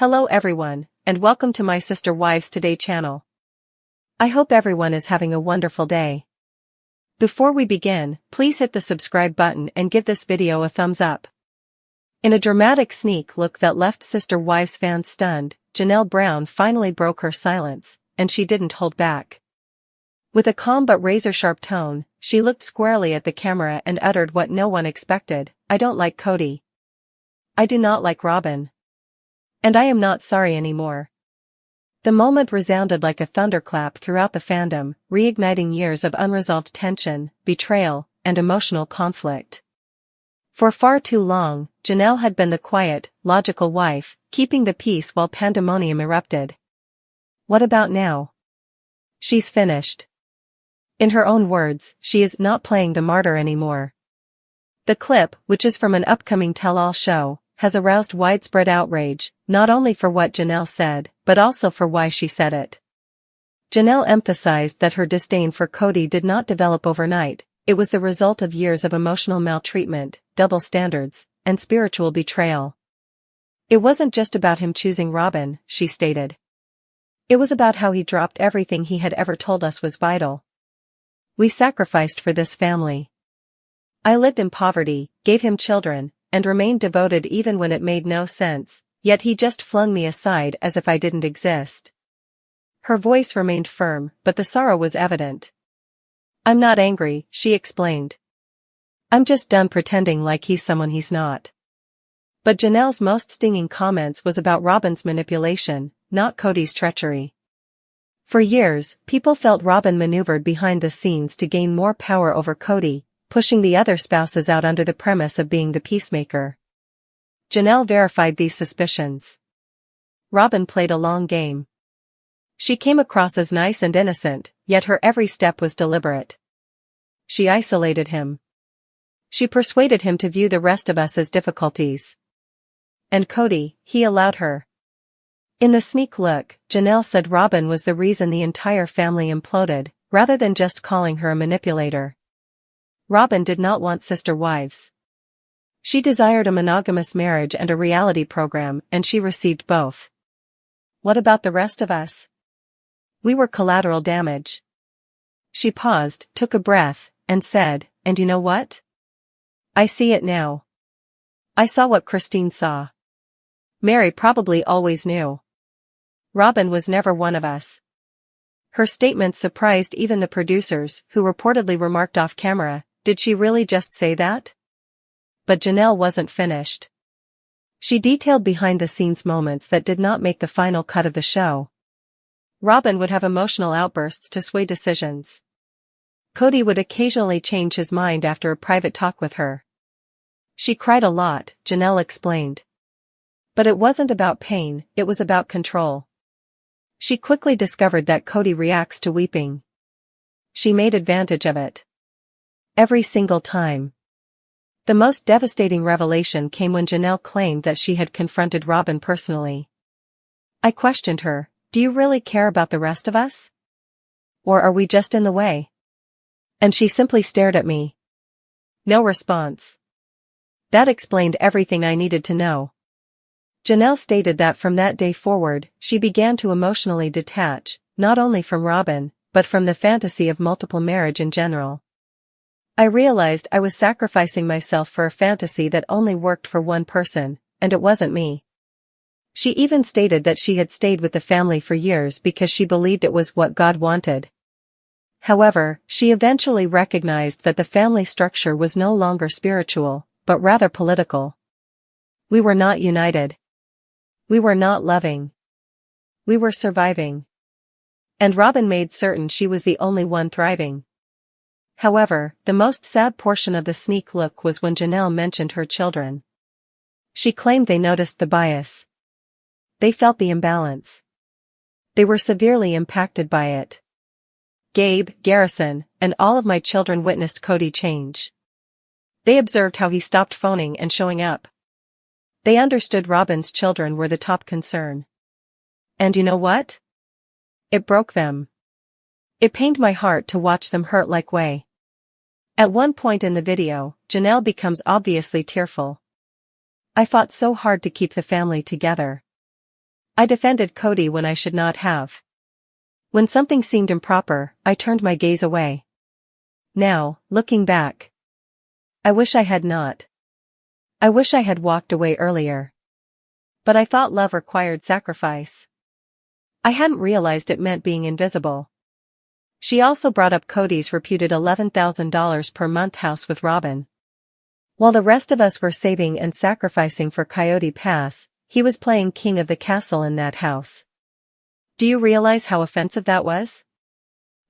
Hello everyone, and welcome to my Sister Wives Today channel. I hope everyone is having a wonderful day. Before we begin, please hit the subscribe button and give this video a thumbs up. In a dramatic sneak look that left Sister Wives fans stunned, Janelle Brown finally broke her silence, and she didn't hold back. With a calm but razor-sharp tone, she looked squarely at the camera and uttered what no one expected: "I don't like Kody. I do not like Robyn. And I am not sorry anymore." The moment resounded like a thunderclap throughout the fandom, reigniting years of unresolved tension, betrayal, and emotional conflict. For far too long, Janelle had been the quiet, logical wife, keeping the peace while pandemonium erupted. What about now? She's finished. In her own words, she is not playing the martyr anymore. The clip, which is from an upcoming tell-all show, has aroused widespread outrage, not only for what Janelle said, but also for why she said it. Janelle emphasized that her disdain for Kody did not develop overnight. It was the result of years of emotional maltreatment, double standards, and spiritual betrayal. It wasn't just about him choosing Robyn, she stated. It was about how he dropped everything he had ever told us was vital. "We sacrificed for this family. I lived in poverty, gave him children, and remained devoted even when it made no sense, yet he just flung me aside as if I didn't exist." Her voice remained firm, but the sorrow was evident. "I'm not angry," she explained. "I'm just done pretending like he's someone he's not." But Janelle's most stinging comments was about Robyn's manipulation, not Kody's treachery. For years, people felt Robyn maneuvered behind the scenes to gain more power over Kody, pushing the other spouses out under the premise of being the peacemaker. Janelle verified these suspicions. Robyn played a long game. She came across as nice and innocent, yet her every step was deliberate. She isolated him. She persuaded him to view the rest of us as difficulties. And Kody, he allowed her. In the sneak look, Janelle said Robyn was the reason the entire family imploded, rather than just calling her a manipulator. Robyn did not want sister wives. She desired a monogamous marriage and a reality program, and she received both. What about the rest of us? We were collateral damage. She paused, took a breath, and said, "And you know what? I see it now. I saw what Christine saw. Mary probably always knew. Robyn was never one of us." Her statement surprised even the producers, who reportedly remarked off camera, "Did she really just say that?" But Janelle wasn't finished. She detailed behind-the-scenes moments that did not make the final cut of the show. Robyn would have emotional outbursts to sway decisions. Kody would occasionally change his mind after a private talk with her. She cried a lot, Janelle explained. But it wasn't about pain, it was about control. She quickly discovered that Kody reacts to weeping. She made advantage of it. Every single time. The most devastating revelation came when Janelle claimed that she had confronted Robyn personally. "I questioned her, do you really care about the rest of us? Or are we just in the way?" And she simply stared at me. No response. That explained everything I needed to know. Janelle stated that from that day forward, she began to emotionally detach, not only from Robyn, but from the fantasy of multiple marriage in general. "I realized I was sacrificing myself for a fantasy that only worked for one person, and it wasn't me." She even stated that she had stayed with the family for years because she believed it was what God wanted. However, she eventually recognized that the family structure was no longer spiritual, but rather political. We were not united. We were not loving. We were surviving. And Robyn made certain she was the only one thriving. However, the most sad portion of the sneak look was when Janelle mentioned her children. She claimed they noticed the bias. They felt the imbalance. They were severely impacted by it. "Gabe, Garrison, and all of my children witnessed Kody change. They observed how he stopped phoning and showing up. They understood Robyn's children were the top concern. And you know what? It broke them. It pained my heart to watch them hurt like way." At one point in the video, Janelle becomes obviously tearful. "I fought so hard to keep the family together. I defended Kody when I should not have. When something seemed improper, I turned my gaze away. Now, looking back, I wish I had not. I wish I had walked away earlier. But I thought love required sacrifice. I hadn't realized it meant being invisible. She also brought up Kody's reputed $11,000 per month house with Robyn. While the rest of us were saving and sacrificing for Coyote Pass, he was playing king of the castle in that house. Do you realize how offensive that was?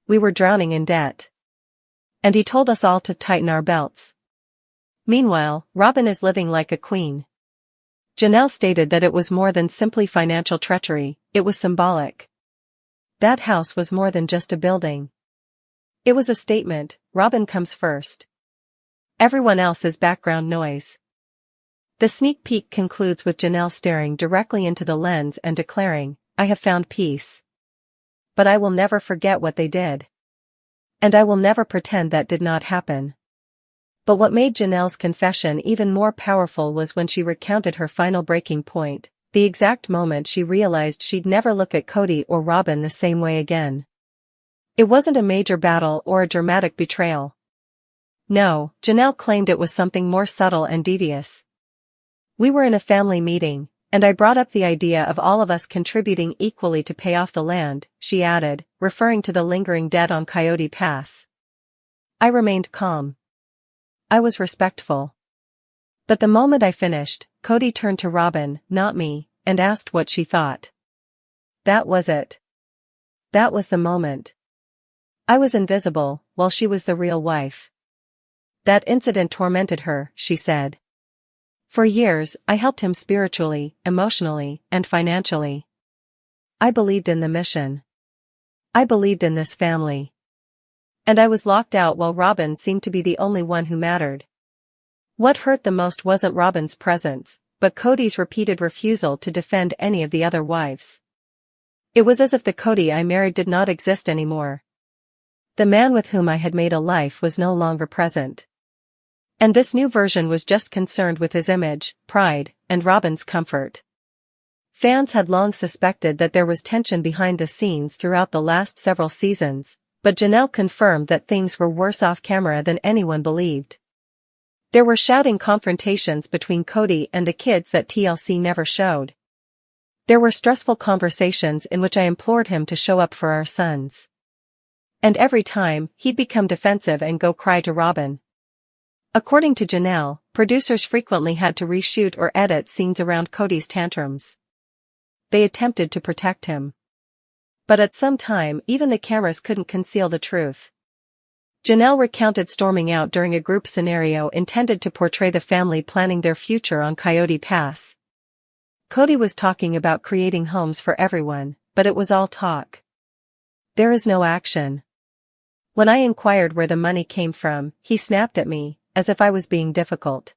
We were drowning in debt. And he told us all to tighten our belts. Meanwhile, Robyn is living like a queen. Janelle stated that it was more than simply financial treachery, it was symbolic. That house was more than just a building. It was a statement: Robyn comes first. Everyone else is background noise. The sneak peek concludes with Janelle staring directly into the lens and declaring, "I have found peace. But I will never forget what they did. And I will never pretend that did not happen." But what made Janelle's confession even more powerful was when she recounted her final breaking point, the exact moment she realized she'd never look at Kody or Robyn the same way again. It wasn't a major battle or a dramatic betrayal. No, Janelle claimed it was something more subtle and devious. We were in a family meeting, and I brought up the idea of all of us contributing equally to pay off the land, she added, referring to the lingering debt on Coyote Pass. I remained calm. I was respectful. But the moment I finished, Kody turned to Robyn, not me, and asked what she thought. That was it. That was the moment. I was invisible, while she was the real wife. That incident tormented her, she said. For years, I helped him spiritually, emotionally, and financially. I believed in the mission. I believed in this family. And I was locked out while Robyn seemed to be the only one who mattered. What hurt the most wasn't Robyn's presence, but Kody's repeated refusal to defend any of the other wives. It was as if the Kody I married did not exist anymore. The man with whom I had made a life was no longer present. And this new version was just concerned with his image, pride, and Robyn's comfort. Fans had long suspected that there was tension behind the scenes throughout the last several seasons, but Janelle confirmed that things were worse off camera than anyone believed. There were shouting confrontations between Kody and the kids that TLC never showed. There were stressful conversations in which I implored him to show up for our sons. And every time, he'd become defensive and go cry to Robyn. According to Janelle, producers frequently had to reshoot or edit scenes around Kody's tantrums. They attempted to protect him. But at some time, even the cameras couldn't conceal the truth. Janelle recounted storming out during a group scenario intended to portray the family planning their future on Coyote Pass. Kody was talking about creating homes for everyone, but it was all talk. There is no action. When I inquired where the money came from, he snapped at me, as if I was being difficult.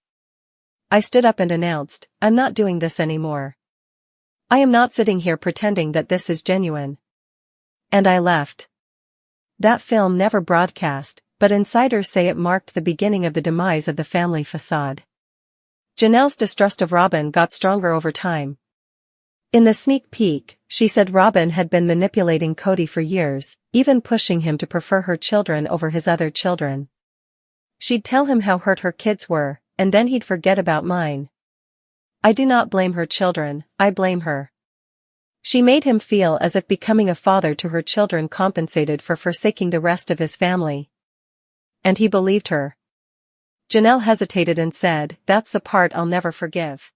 I stood up and announced, "I'm not doing this anymore. I am not sitting here pretending that this is genuine." And I left. That film never broadcast, but insiders say it marked the beginning of the demise of the family facade. Janelle's distrust of Robyn got stronger over time. In the sneak peek, she said Robyn had been manipulating Kody for years, even pushing him to prefer her children over his other children. She'd tell him how hurt her kids were, and then he'd forget about mine. I do not blame her children, I blame her. She made him feel as if becoming a father to her children compensated for forsaking the rest of his family. And he believed her. Janelle hesitated and said, "That's the part I'll never forgive."